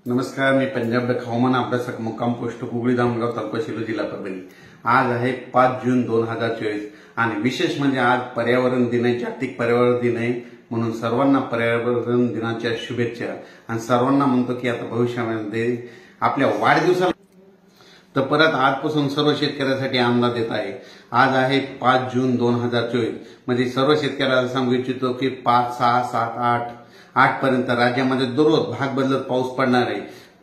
नमस्कार, मी पंजाब हवामान अभ्यासक मुक्काम पोस्ट कुगळी दामगाव तालुका शिरूर जिल्हा परभणी। आज आहे 5 जून 2024 आणि विशेष म्हणजे आज पर्यावरण दिन आहे, जागतिक पर्यावरण दिन आहे। म्हणून सर्वांना पर्यावरण दिनाच्या शुभेच्छा आणि सर्वांना म्हणतो की आता भविष्यामध्ये आपल्या वाढदिवसाला तर परत आजपासून सर्व शेतकऱ्यांसाठी अंदाज देत आहे। आज आहे 5 जून 2024 म्हणजे सर्व शेतकऱ्यांना सांगू इच्छितो की 5, 6, 7, 8 पर्यंत राज्यामध्ये दररोज भाग बदलत पाऊस पडणार आहे।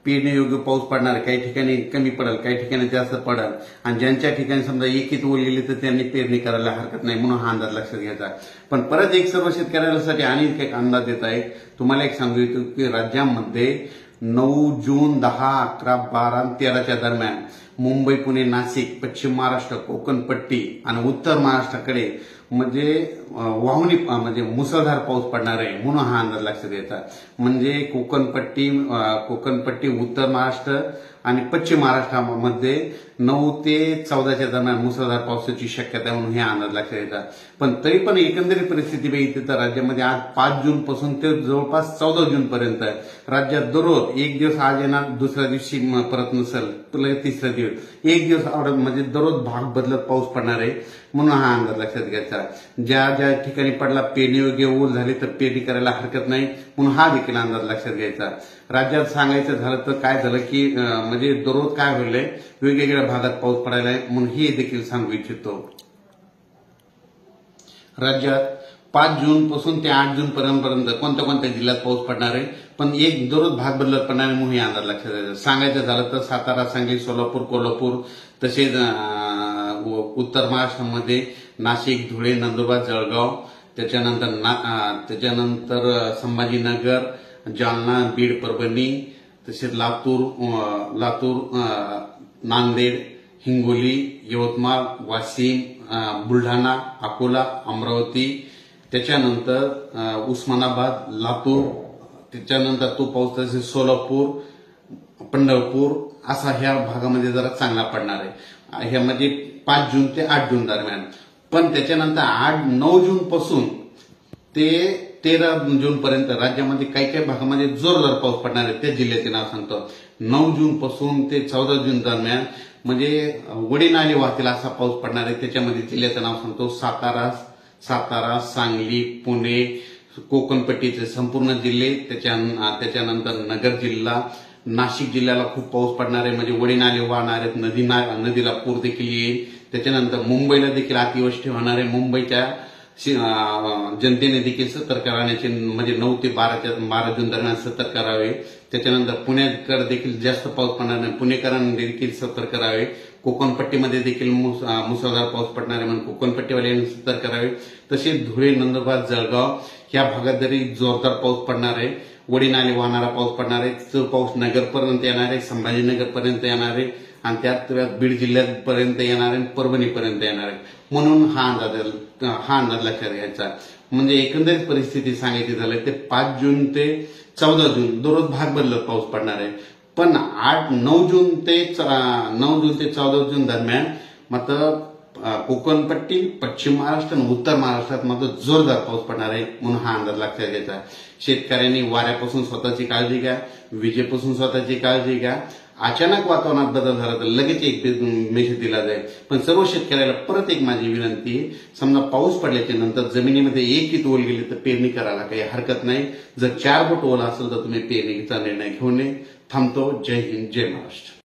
पेरण्यायोग्य पाऊस पडणार आहे, काही ठिकाणी कमी पडेल, काही ठिकाणी जास्त पडेल आणि ज्यांच्या ठिकाणी समजा एकीत ओल गेली तर त्यांनी पेरणी करायला हरकत नाही, म्हणून हा अंदाज लक्षात घ्यायचा। पण परत एक सर्व शेतकऱ्यांसाठी आणि एक अंदाज देत आहे। तुम्हाला एक सांगू इच्छितो की राज्यामध्ये 9 जून 10, 11, 12 आणि 13च्या दरम्यान मुंबई, पुणे, नाशिक, पश्चिम महाराष्ट्र, कोकण पट्टी आणि उत्तर महाराष्ट्राकडे म्हणजे वाहुनी म्हणजे मुसळधार पाऊस पडणार आहे, म्हणून हा अंदाज लक्षात घ्यायचा। म्हणजे कोकणपट्टी, उत्तर महाराष्ट्र आणि पश्चिम महाराष्ट्रामध्ये 9 ते 14च्या दरम्यान मुसळधार पावसाची शक्यता आहे, म्हणून हे अंदाज लक्षात घ्यायचा। पण तरी पण एकंदरीत परिस्थिती बघितली तर राज्यामध्ये आज 5 जून पासून ते जवळपास 14 जून पर्यंत राज्यात दररोज एक दिवस आज येणार, दुसऱ्या दिवशी परत नसेल, तुला तिसरा दिवस एक दिवस म्हणजे दररोज भाग बदलत पाऊस पडणार आहे, म्हणून हा अंदाज लक्षात घ्यायचा। ज्या ज्या ठिकाणी पडला पेरणीयोग्य ओल झाली तर पेरणी करायला हरकत नाही, म्हणून हा देखील अंदाज लक्षात घ्यायचा। राज्यात सांगायचं झालं तर काय झालं की म्हणजे दररोज काय होईल, वेगवेगळ्या भागात पाऊस पडायला आहे, म्हणून हे देखील सांगू इच्छितो। राज्यात 5 जून पासून ते 8 जून पर्यंत कोणत्या कोणत्या जिल्ह्यात पाऊस पडणार आहे, पण एक दररोज भाग बदलत पडणार आहे, म्हणून हे अंदाज लक्षात घ्यायचा। सांगायचं झालं तर सातारा, सांगली, सोलापूर, कोल्हापूर, तसेच उत्तर महाराष्ट्रामध्ये नाशिक, धुळे, नंदुरबार, जळगाव, त्याच्यानंतर संभाजीनगर, जालना, बीड, परभणी, तसेच लातूर, नांदेड, हिंगोली, यवतमाळ, वाशिम, बुलढाणा, अकोला, अमरावती, त्याच्यानंतर उस्मानाबाद, लातूर, त्याच्यानंतर तो पाऊस तसेच सोलापूर, पंढरपूर असा ह्या भागामध्ये जरा चांगला पडणार आहे। ह्या म्हणजे 5 जून ते 8 जून दरम्यान। पण त्याच्यानंतर 9 जून पासून ते 13 जून पर्यंत राज्यामध्ये काही काही भागामध्ये जोरदार पाऊस पडणार आहे। त्या जिल्ह्याचे नाव सांगतो। 9 जून पासून ते 14 जून दरम्यान म्हणजे वडी नाले वाहतील असा पाऊस पडणार आहे। त्याच्यामध्ये जिल्ह्याचं नाव सांगतो, सातारा, सांगली, पुणे, कोकणपट्टीचे संपूर्ण जिल्हे, त्याच्यानंतर नगर जिल्हा, नाशिक जिल्ह्याला खूप पाऊस पडणार आहे, म्हणजे वडी नाले वाहणार आहेत, नदीला पूर देखील येईल। त्याच्यानंतर मुंबईला देखील अतिवृष्टी होणार आहे। मुंबईच्या जनतेने देखील सतर्क राहण्याचे म्हणजे 9 ते 12 जून दरम्यान सतर्क राहावे। त्याच्यानंतर पुण्याकडे देखील जास्त पाऊस पडणार नाही, पुणेकरांनी देखील सतर्क राहावे। कोकणपट्टीमध्ये देखील मुसळधार पाऊस पडणार आहे, म्हणून कोकणपट्टीवाल्यांनी सतर्क राहावे। तसेच धुळे, नंदुरबार, जळगाव या भागात जरी जोरदार पाऊस पडणार आहे, वडी नाले वाहणारा पाऊस पडणार आहे। तो पाऊस नगरपर्यंत येणार आहे, संभाजीनगरपर्यंत येणार आहे आणि त्यात बीड जिल्ह्यापर्यंत येणार आहे, परभणीपर्यंत येणार आहे, म्हणून हा अंदाज लक्षात घ्यायचा। म्हणजे एकंदरीत परिस्थिती सांगायची झाली ते 5 जून ते 14 जून दररोज भाग बदलत पाऊस पडणार आहे। पण 9 जून ते 14 जून दरम्यान मात्र कोकणपट्टी, पश्चिम महाराष्ट्र आणि उत्तर महाराष्ट्रात मात्र जोरदार पाऊस पडणार आहे, म्हणून हा अंदाज लक्षात घ्यायचा। शेतकऱ्यांनी वाऱ्यापासून स्वतःची काळजी घ्या, विजेपासून स्वतःची काळजी घ्या। अचानक वातावरणात बदल झाला तर लगेच एक मेसेज दिला जाईल। पण सर्व शेतकऱ्याला परत एक माझी विनंती, समजा पाऊस पडल्याच्या नंतर जमिनीमध्ये एक ओल गेली तर पेरणी करायला काही हरकत नाही। जर 4 बोट ओल असेल तर तुम्ही पेरणीचा निर्णय घेऊन थांबतो। जय हिंद, जय महाराष्ट्र।